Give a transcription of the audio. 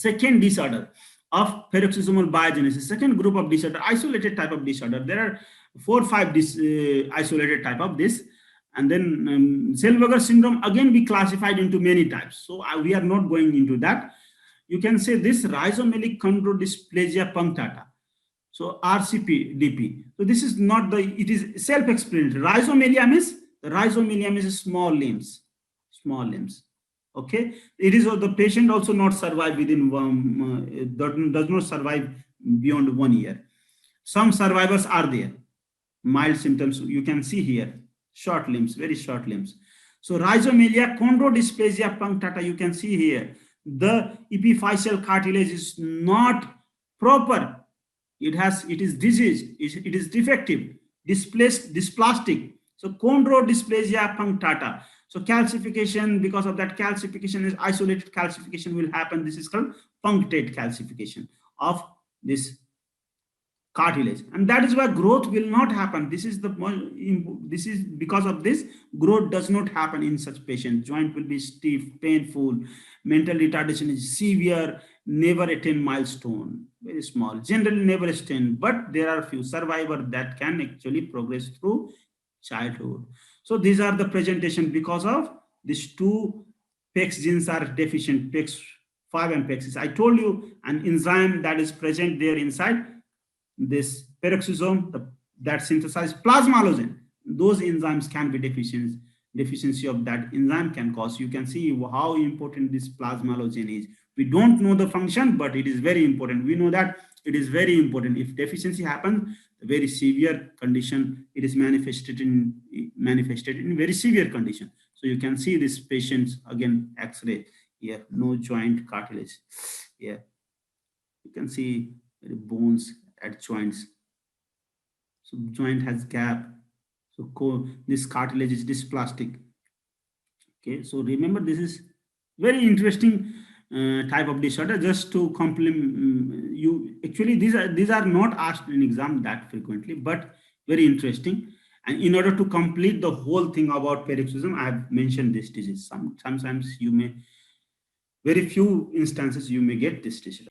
second disorder of paroxysmal biogenesis, second group of disorder, isolated type of disorder. There are 4 or 5 isolated type of this. And then Zellweger syndrome again be classified into many types. So we are not going into that. You can say this rhizomelic chondrodysplasia punctata. So RCP-DP. So this is not the, it is self-explanatory. Rhizomelium is small limbs, Okay, it is the patient also not survive within does not survive beyond 1 year. Some survivors are there, mild symptoms you can see here, short limbs, very short limbs. So rhizomelia chondrodysplasia punctata, you can see here the epiphyseal cartilage is not proper. It is diseased, it is defective, dysplastic. So chondrodysplasia punctata. So calcification, because of that calcification is isolated calcification will happen. This is called punctate calcification of this cartilage, and that is why growth will not happen. This is because of this growth does not happen in such patients. Joint will be stiff, painful, mental retardation is severe, never attain milestone, very small, generally never attain, but there are few survivors that can actually progress through childhood. So these are the presentation because of these two PEX genes are deficient, PEX5 and PEX6. I told you an enzyme that is present there inside this peroxisome that synthesize plasmalogen. Those enzymes can be deficiency of that enzyme can cause. You can see how important this plasmalogen is. We don't know the function, but it is very important. We know that it is very important. If deficiency happens, a very severe condition, it is manifested in very severe condition. So you can see this patient's again X-ray here, no joint cartilage here. You can see bones at joints. So joint has gap. So this cartilage is dysplastic. Okay, so remember this is very interesting type of disorder. Just to complement you, actually these are not asked in exam that frequently, but very interesting. And in order to complete the whole thing about paroxysm, I have mentioned this disease. Sometimes you may, very few instances you may get this disease.